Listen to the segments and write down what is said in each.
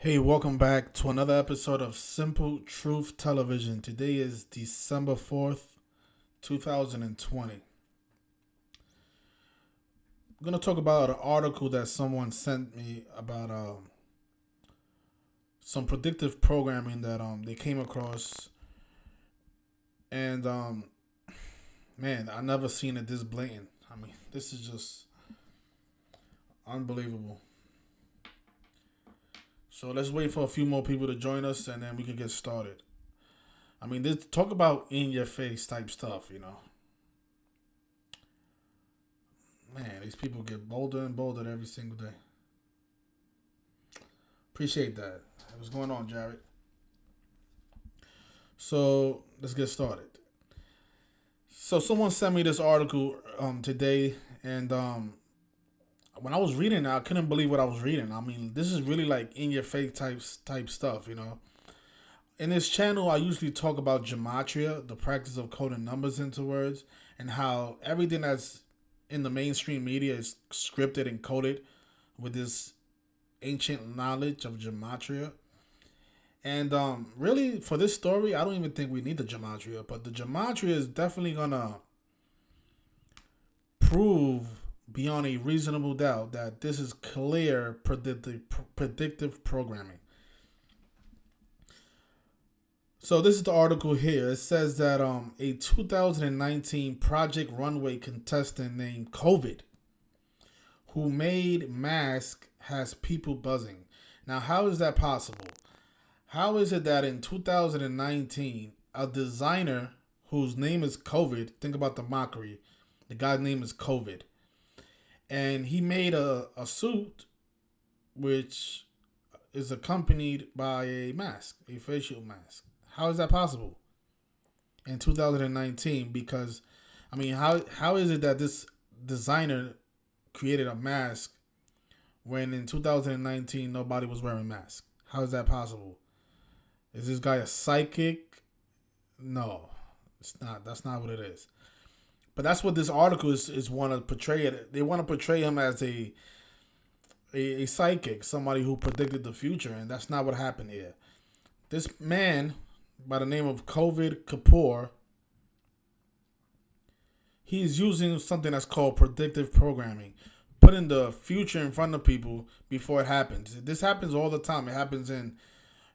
Hey, welcome back to another episode of Simple Truth Television. Today is December 4th, 2020. I'm going to talk about an article that someone sent me about some predictive programming that they came across. And man, I never seen it this blatant. I mean, this is just unbelievable. So let's wait for a few more people to join us and then we can get started. I mean, this talk about in your face type stuff. Man, these people get bolder and bolder every single day. Appreciate that. What's going on, Jared? So let's get started. So someone sent me this article today, and when I was reading it, I couldn't believe what I was reading. I mean, this is really like in your face type stuff. In this channel, I usually talk about gematria, the practice of coding numbers into words, and how everything that's in the mainstream media is scripted and coded with this ancient knowledge of gematria. And really, for this story, I don't even think we need the gematria, but the gematria is definitely gonna prove beyond a reasonable doubt that this is clear predictive programming. So this is the article here. It says that a 2019 Project Runway contestant named Kovid, who made mask, has people buzzing. Now, how is that possible? How is it that in 2019, a designer whose name is Kovid, think about the mockery, the guy's name is Kovid, and he made a suit which is accompanied by a mask, a facial mask. How is that possible in 2019? Because, I mean, how is it that this designer created a mask when in 2019 nobody was wearing masks? How is that possible? Is this guy a psychic? No, it's not. That's not what it is. But that's what this article is want to portray it. They want to portray him as a psychic, somebody who predicted the future, and that's not what happened here. This man by the name of Kovid Kapoor, he's using something that's called predictive programming, putting the future in front of people before it happens. This happens all the time. It happens in,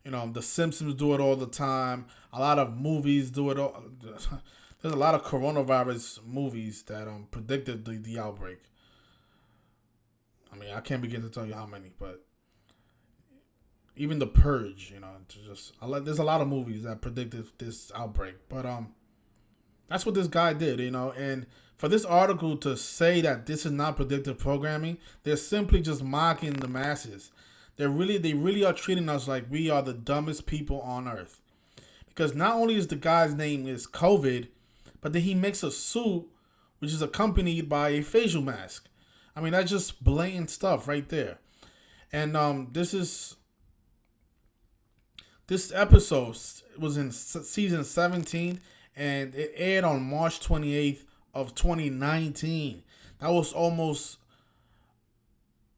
The Simpsons do it all the time. A lot of movies do it all. There's a lot of coronavirus movies that predicted the outbreak. I mean, I can't begin to tell you how many, but even The Purge, there's a lot of movies that predicted this outbreak. But that's what this guy did, and for this article to say that this is not predictive programming, they're simply just mocking the masses. They really are treating us like we are the dumbest people on earth. Because not only is the guy's name is Kovid, but then he makes a suit which is accompanied by a facial mask. I mean, that's just blatant stuff right there. And this episode was in season 17, and it aired on March 28th of 2019. That was a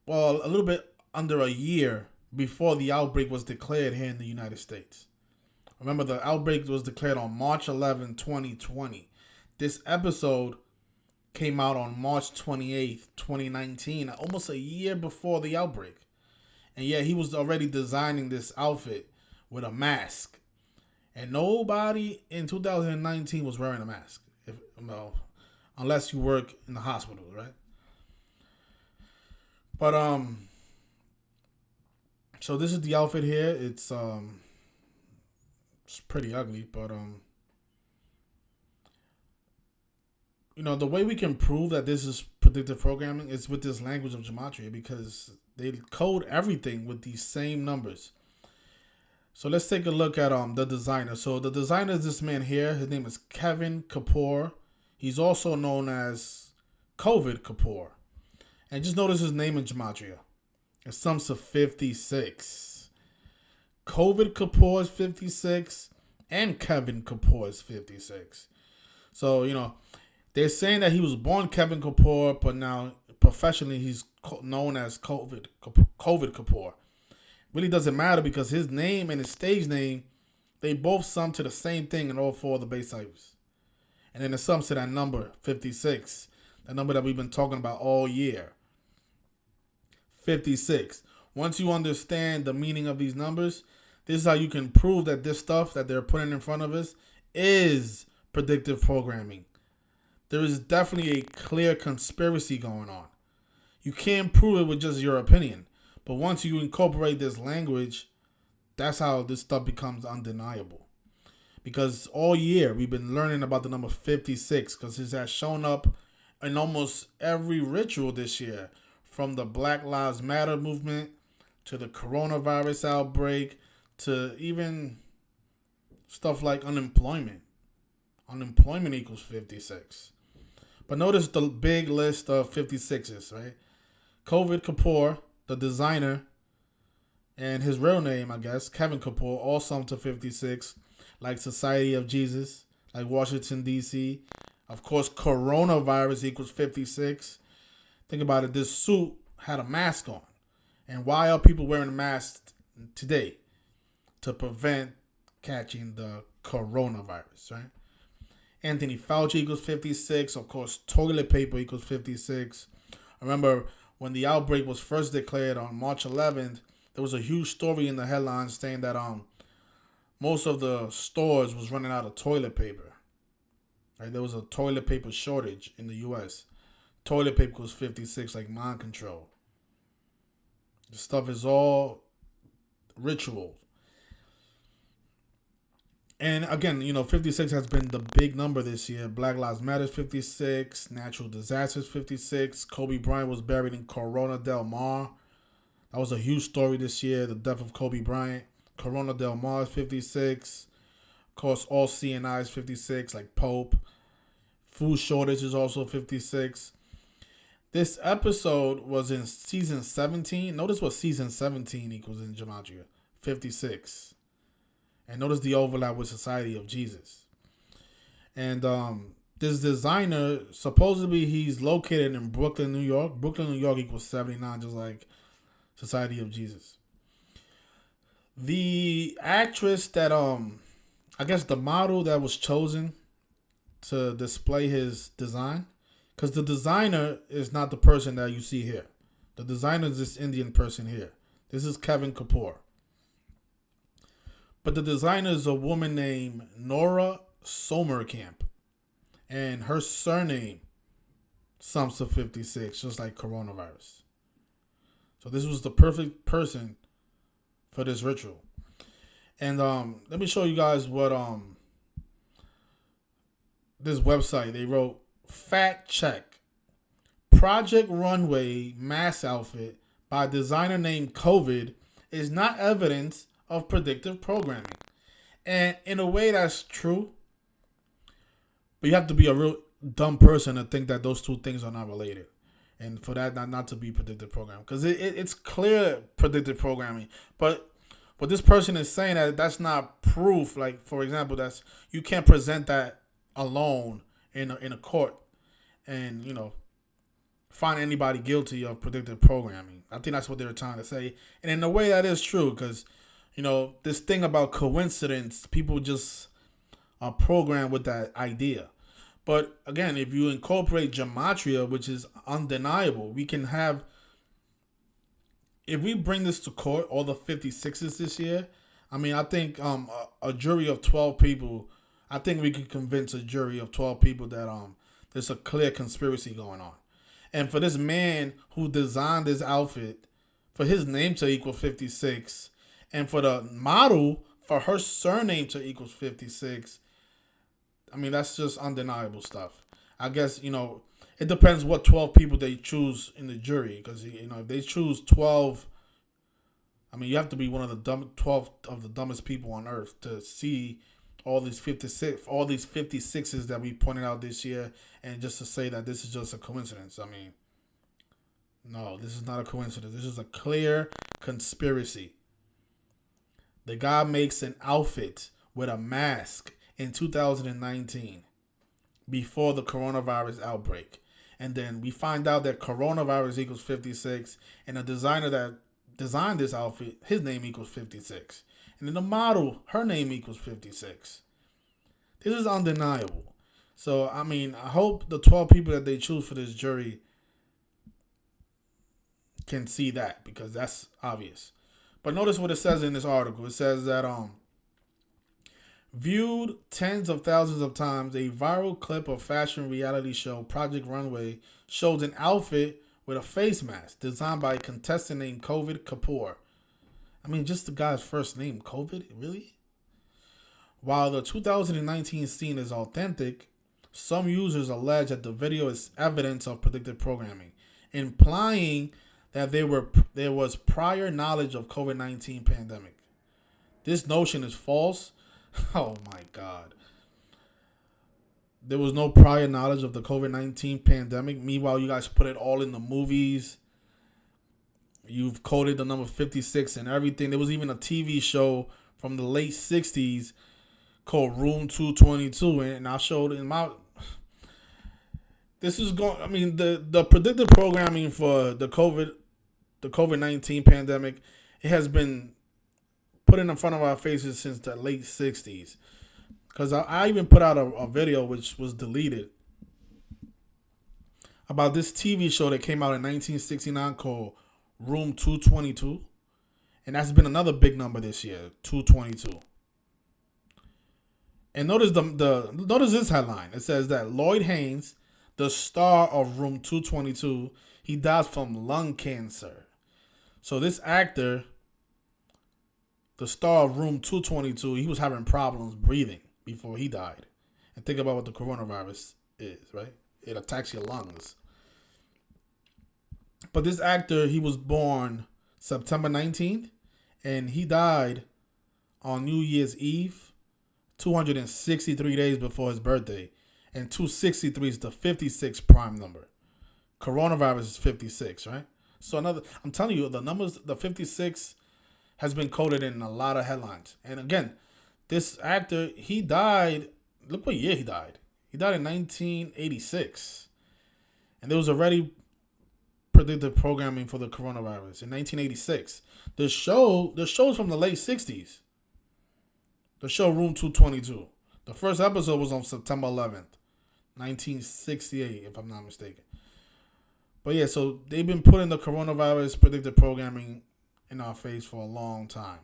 little bit under a year before the outbreak was declared here in the United States. Remember, the outbreak was declared on March 11, 2020. This episode came out on March 28th, 2019, almost a year before the outbreak. And yet he was already designing this outfit with a mask. And nobody in 2019 was wearing a mask. Unless you work in the hospital, right? But so this is the outfit here. It's pretty ugly, but the way we can prove that this is predictive programming is with this language of gematria, because they code everything with these same numbers. So let's take a look at the designer. So the designer is this man here. His name is Kevin Kapoor. He's also known as Kovid Kapoor. And just notice his name in gematria. It sums to 56. Kovid Kapoor is 56, and Kevin Kapoor is 56. So, they're saying that he was born Kevin Kapoor, but now professionally he's known as Kovid Kapoor. really doesn't matter because his name and his stage name, they both sum to the same thing in all four of the base ciphers. And then it sums to that number, 56. The number that we've been talking about all year. 56. Once you understand the meaning of these numbers, this is how you can prove that this stuff that they're putting in front of us is predictive programming. There is definitely a clear conspiracy going on. You can't prove it with just your opinion. But once you incorporate this language, that's how this stuff becomes undeniable. Because all year we've been learning about the number 56 because it has shown up in almost every ritual this year. From the Black Lives Matter movement to the coronavirus outbreak to even stuff like unemployment. Unemployment equals 56. But notice the big list of 56s, right? Kovid Kapoor, the designer, and his real name, I guess, Kevin Kapoor, all sum to 56, like Society of Jesus, like Washington, D.C. Of course, coronavirus equals 56. Think about it, this suit had a mask on. And why are people wearing a mask today? To prevent catching the coronavirus, right? Anthony Fauci equals 56. Of course, toilet paper equals 56. I remember when the outbreak was first declared on March 11th, there was a huge story in the headlines saying that most of the stores was running out of toilet paper. Right? There was a toilet paper shortage in the U.S. Toilet paper was 56, like mind control. This stuff is all ritual. And again, 56 has been the big number this year. Black Lives Matter 56, natural disasters 56. Kobe Bryant was buried in Corona del Mar. That was a huge story this year, the death of Kobe Bryant. Corona del Mar is 56. Of course, all CNI is 56, like Pope. Food shortage is also 56. This episode was in season 17. Notice what season 17 equals in Gematria. 56. And notice the overlap with Society of Jesus. And this designer, supposedly he's located in Brooklyn, New York. Brooklyn, New York equals 79, just like Society of Jesus. The actress that, I guess the model that was chosen to display his design, because the designer is not the person that you see here. The designer is this Indian person here. This is Kevin Kapoor. But the designer is a woman named Nora Sommerkamp. And her surname sums to 56, just like coronavirus. So this was the perfect person for this ritual. And let me show you guys what this website, they wrote, fact check. Project Runway mask outfit by a designer named Kovid is not evidence of predictive programming. And in a way that's true. But you have to be a real dumb person to think that those two things are not related. And for that not to be predictive programming. Because it's clear predictive programming. But what this person is saying, that's not proof. Like, for example, that's you can't present that alone in a court and, find anybody guilty of predictive programming. I think that's what they were trying to say. And in a way that is true because, this thing about coincidence, people just are programmed with that idea. But again, if you incorporate gematria, which is undeniable, we can have, if we bring this to court, all the 56s this year, I think a jury of 12 people, I think we can convince a jury of 12 people that there's a clear conspiracy going on. And for this man who designed this outfit, for his name to equal 56, and for the model, for her surname to equal 56, that's just undeniable stuff. I guess, it depends what 12 people they choose in the jury. Because, if they choose 12, you have to be one of the 12 of the dumbest people on earth to see all these 56s that we pointed out this year, and just to say that this is just a coincidence. No, this is not a coincidence. This is a clear conspiracy. The guy makes an outfit with a mask in 2019 before the coronavirus outbreak. And then we find out that coronavirus equals 56, and a designer that designed this outfit, his name equals 56. And then the model, her name equals 56. This is undeniable. So, I mean, I hope the 12 people that they choose for this jury can see that, because that's obvious. But notice what it says in this article. It says that viewed tens of thousands of times, a viral clip of fashion reality show Project Runway shows an outfit with a face mask designed by a contestant named Kovid Kapoor. I mean, just the guy's first name, Kovid? Really? While the 2019 scene is authentic, some users allege that the video is evidence of predictive programming, implying that there was prior knowledge of COVID-19 pandemic. This notion is false. Oh my God. There was no prior knowledge of the COVID-19 pandemic. Meanwhile, you guys put it all in the movies. You've coded the number 56 and everything. There was even a TV show from the late 60s called Room 222. And I showed in my... This is going... I mean, the predictive programming for the COVID-19 pandemic, it has been put in front of our faces since the late 60s. Because I even put out a video which was deleted about this TV show that came out in 1969 called Room 222. And that's been another big number this year, 222. And notice notice this headline. It says that Lloyd Haynes, the star of Room 222, he dies from lung cancer. So this actor, the star of Room 222, he was having problems breathing before he died. And think about what the coronavirus is, right? It attacks your lungs. But this actor, he was born September 19th, and he died on New Year's Eve, 263 days before his birthday. And 263 is the 56 prime number. Coronavirus is 56, right? So I'm telling you, the numbers, the 56 has been coded in a lot of headlines. And again, this actor, he died, look what year he died. He died in 1986. And there was already predictive programming for the coronavirus in 1986. The show's from the late 60s. The show Room 222. The first episode was on September 11th, 1968, if I'm not mistaken. But yeah, so they've been putting the coronavirus predictive programming in our face for a long time.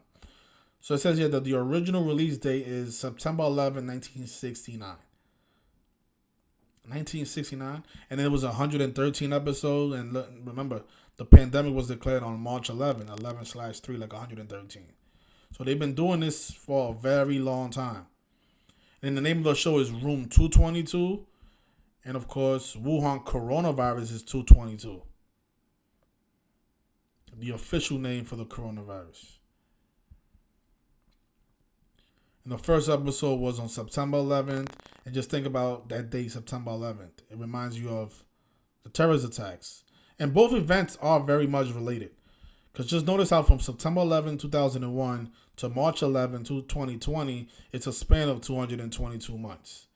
So it says here that the original release date is September 11, 1969. 1969, and it was 113 episodes. And remember, the pandemic was declared on March 11/3, like 113. So they've been doing this for a very long time. And the name of the show is Room 222. And of course, Wuhan coronavirus is 222. The official name for the coronavirus. And the first episode was on September 11th. And just think about that day, September 11th. It reminds you of the terrorist attacks. And both events are very much related. Because just notice how from September 11, 2001 to March 11, 2020, it's a span of 222 months.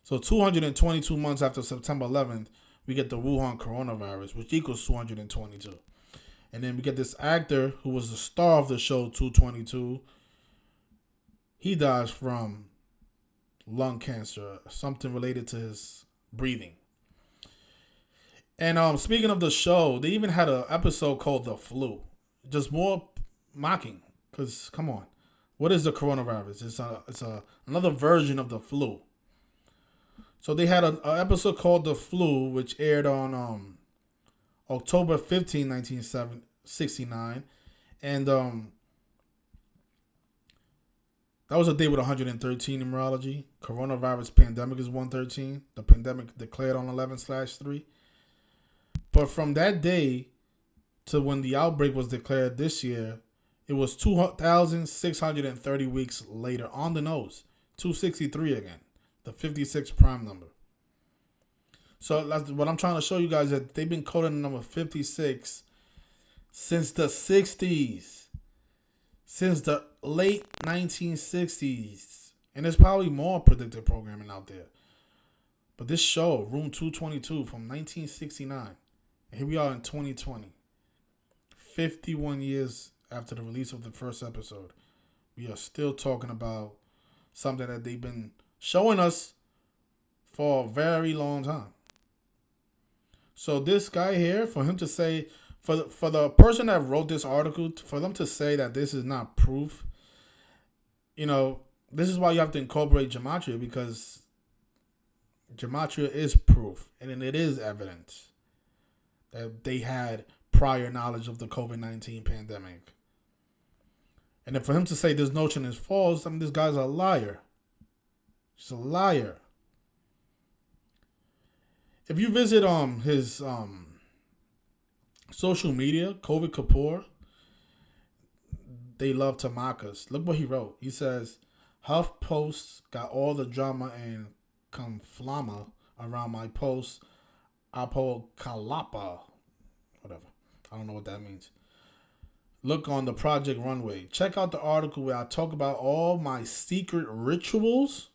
So 222 months after September 11th, we get the Wuhan coronavirus, which equals 222. And then we get this actor who was the star of the show 222. He dies from lung cancer, something related to his breathing. And speaking of the show, they even had an episode called The Flu. Just more mocking, because come on, what is the coronavirus? It's another version of the flu. So they had an episode called The Flu, which aired on October 15, 1969. And that was a day with 113 numerology. Coronavirus pandemic is 113. The pandemic declared on 11/3. But from that day to when the outbreak was declared this year, it was 2,630 weeks later on the nose. 263 again. The 56 prime number. So that's what I'm trying to show you guys, that they've been coding the number 56 since the 60s. Since the late 1960s. And there's probably more predictive programming out there. But this show, Room 222 from 1969. And here we are in 2020. 51 years after the release of the first episode, we are still talking about something that they've been showing us for a very long time. So this guy here, for him to say, for the person that wrote this article, for them to say that this is not proof, this is why you have to incorporate gematria, because gematria is proof and it is evidence that they had prior knowledge of the COVID-19 pandemic. And then for him to say this notion is false, I mean, this guy's a liar. He's a liar. If you visit his social media, Kovid Kapoor, they love to mock us. Look what he wrote. He says, HuffPost got all the drama and conflama around my post, Apokalapa. Whatever. I don't know what that means. Look on the Project Runway. Check out the article where I talk about all my secret rituals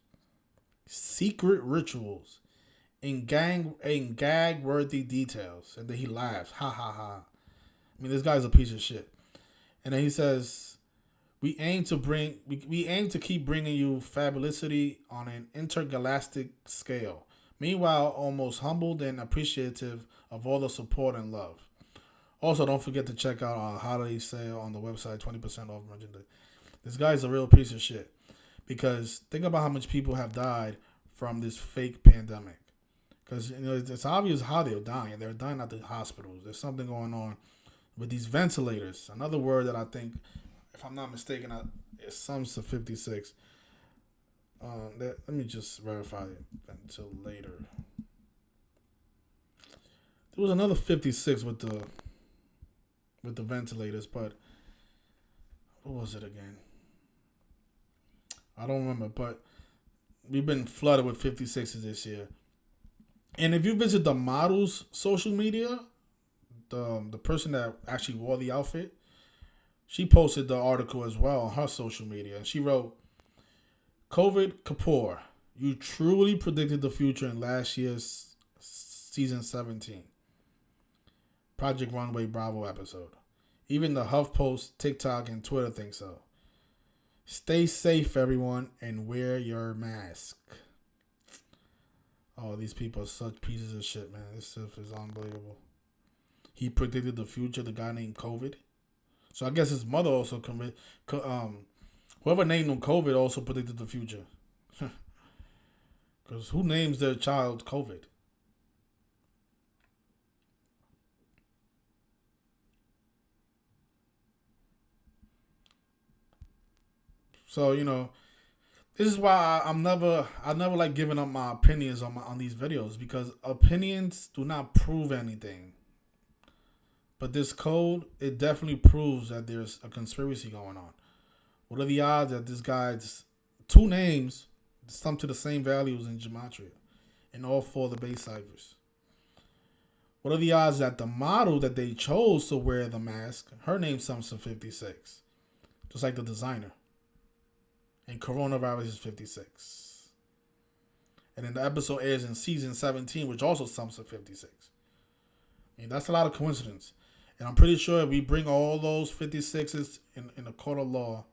in gag-worthy details. And then he laughs. Ha ha ha. I mean, this guy's a piece of shit. And then he says, we aim to keep bringing you fabulousity on an intergalactic scale. Meanwhile, almost humbled and appreciative of all the support and love. Also, don't forget to check out our holiday sale on the website, 20% off merchandise. This guy's a real piece of shit. Because think about how much people have died from this fake pandemic. Because it's obvious how they're dying. They're dying at the hospitals. There's something going on with these ventilators. Another word that I think, if I'm not mistaken, it sums to 56. Let me just verify it until later. There was another 56 with the ventilators, but what was it again? I don't remember, but we've been flooded with 56s this year. And if you visit the model's social media, the person that actually wore the outfit, she posted the article as well on her social media. And she wrote, Kovid Kapoor, you truly predicted the future in last year's season 17. Project Runway Bravo episode. Even the HuffPost, TikTok, and Twitter think so. Stay safe, everyone, and wear your mask. Oh, these people are such pieces of shit, man. This stuff is unbelievable. He predicted the future, the guy named Kovid. So I guess his mother also whoever named him Kovid also predicted the future. Because who names their child Kovid? So, this is why I never like giving up my opinions on these videos, because opinions do not prove anything. But this code, it definitely proves that there's a conspiracy going on. What are the odds that this guy's two names sum to the same values in gematria in all four of the base ciphers? What are the odds that the model that they chose to wear the mask, her name sums to 56, just like the designer? And coronavirus is 56. And then the episode airs in season 17, which also sums to 56. I mean, that's a lot of coincidence. And I'm pretty sure if we bring all those 56s in a court of law,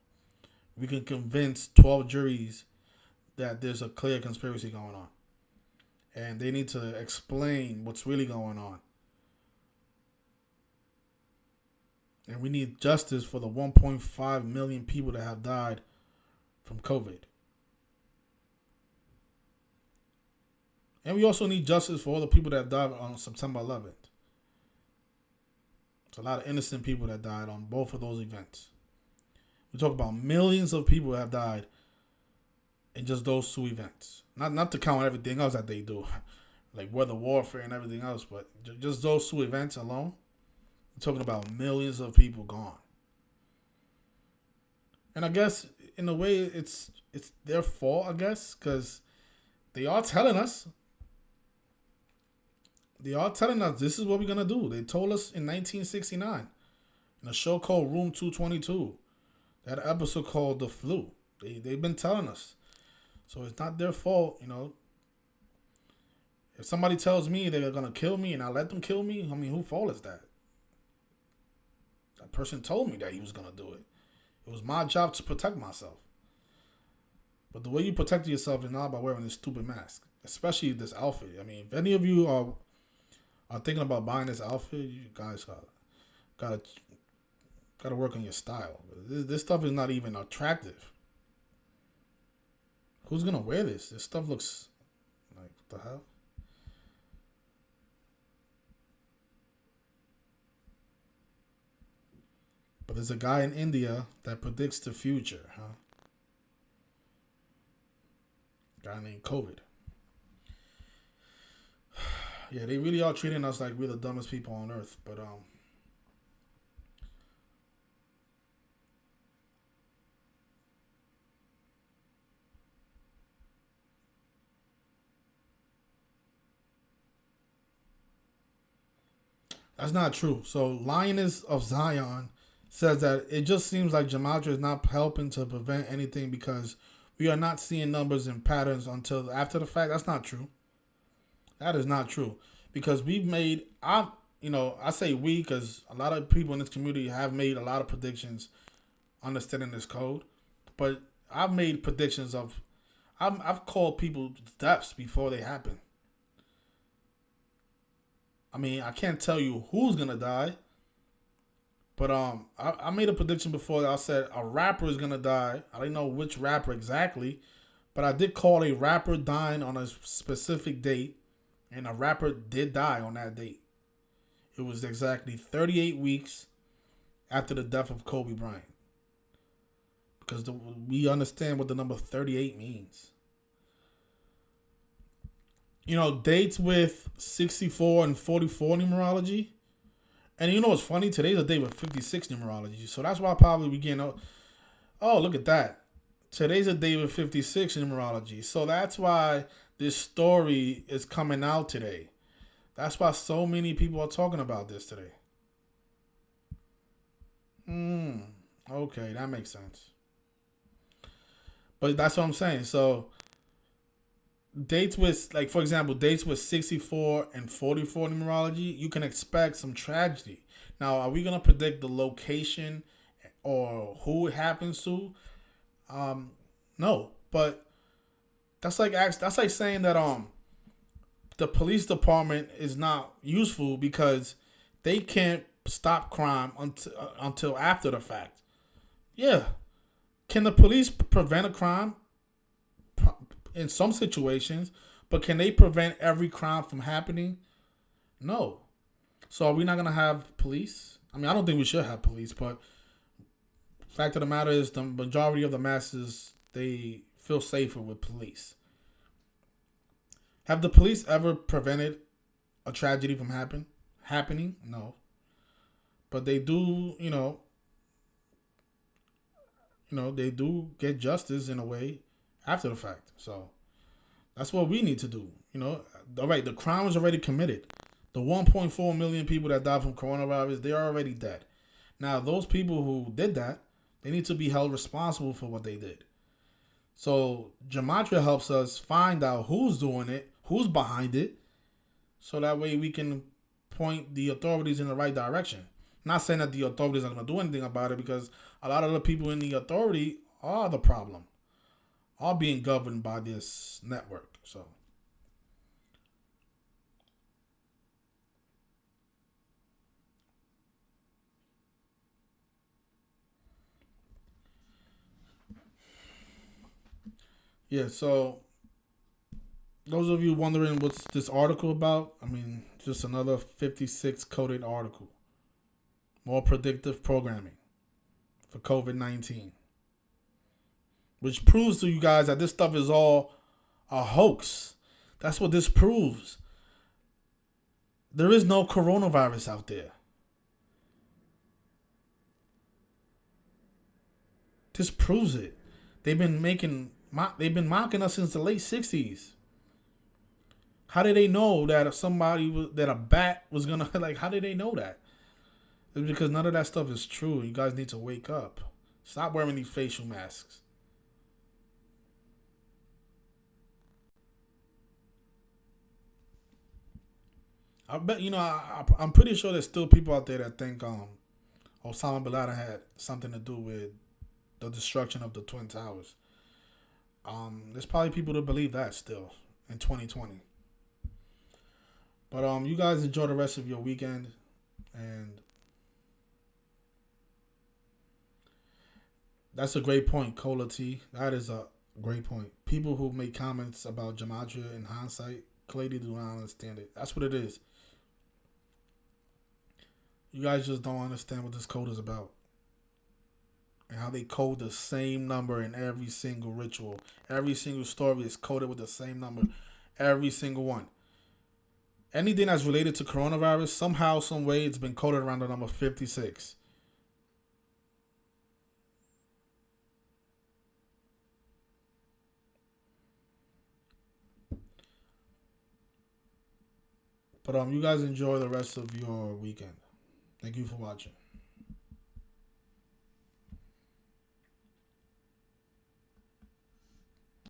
we can convince 12 juries that there's a clear conspiracy going on. And they need to explain what's really going on. And we need justice for the 1.5 million people that have died from COVID. And we also need justice for all the people that died on September 11th. It's a lot of innocent people that died on both of those events. We talk about millions of people that have died in just those two events. Not to count everything else that they do, like weather warfare and everything else, but just those two events alone, we're talking about millions of people gone. And I guess in a way it's their fault, I guess, because they are telling us. They are telling us this is what we're going to do. They told us in 1969 in a show called Room 222, that episode called The Flu. They've been telling us. So it's not their fault, If somebody tells me they're going to kill me and I let them kill me, I mean, whose fault is that? person told me that he was gonna do it. It was my job to protect myself. But the way you protect yourself is not by wearing this stupid mask, especially this outfit. I mean, if any of you are thinking about buying this outfit, you guys gotta gotta work on your style. This stuff is not even attractive. Who's gonna wear this? This stuff looks like, what the hell? But there's a guy in India that predicts the future, huh? A guy named Kovid. Yeah, they really are treating us like we're the dumbest people on earth. But that's not true. So Lioness of Zion says that it just seems like Gematria is not helping to prevent anything because we are not seeing numbers and patterns until after the fact. That's not true. That is not true because we've made I say we because a lot of people in this community have made a lot of predictions understanding this code, but I've made predictions of I've called people deaths before they happen. I mean, I can't tell you who's gonna die, but I made a prediction before that I said a rapper is gonna die. I didn't know which rapper exactly, but I did call a rapper dying on a specific date, and a rapper did die on that date. It was exactly 38 weeks after the death of Kobe Bryant, because we understand what the number 38 means. Dates with 64 and 44 numerology. And you know what's funny? Today's a day with 56 numerology. So that's why probably we getting, oh, look at that. Today's a day with 56 numerology. So that's why this story is coming out today. That's why so many people are talking about this today. Okay, that makes sense. But that's what I'm saying. So dates with, like, for example, dates with 64 and 44 numerology, you can expect some tragedy. Now, are we going to predict the location or who it happens to? No, but that's like saying that the police department is not useful because they can't stop crime until after the fact. Yeah. Can the police prevent a crime? In some situations, but can they prevent every crime from happening? No. So are we not gonna have police? I mean, I don't think we should have police, but fact of the matter is the majority of the masses, they feel safer with police. Have the police ever prevented a tragedy from happening? No. But they do, they do get justice in a way after the fact. So that's what we need to do. All right, the crime is already committed. The 1.4 million people that died from coronavirus, they are already dead. Now, those people who did that, they need to be held responsible for what they did. So Gematria helps us find out who's doing it, who's behind it, so that way we can point the authorities in the right direction. Not saying that the authorities are going to do anything about it, because a lot of the people in the authority are the problem, are being governed by this network. So yeah, so those of you wondering what's this article about, I mean, just another 56 coded article. More predictive programming for COVID-19. Which proves to you guys that this stuff is all a hoax. That's what this proves. There is no coronavirus out there. This proves it. They've been mocking us since the late 60s. How did they know that that a bat was gonna like? How did they know that? It's because none of that stuff is true. You guys need to wake up. Stop wearing these facial masks. I bet I'm pretty sure there's still people out there that think Osama bin Laden had something to do with the destruction of the Twin Towers. There's probably people that believe that still in 2020. But you guys enjoy the rest of your weekend, and that's a great point, Cola T. That is a great point. People who make comments about gematria in hindsight clearly do not understand it. That's what it is. You guys just don't understand what this code is about. And how they code the same number in every single ritual. Every single story is coded with the same number. Every single one. Anything that's related to coronavirus, somehow, some way, it's been coded around the number 56. But you guys enjoy the rest of your weekend. Thank you for watching.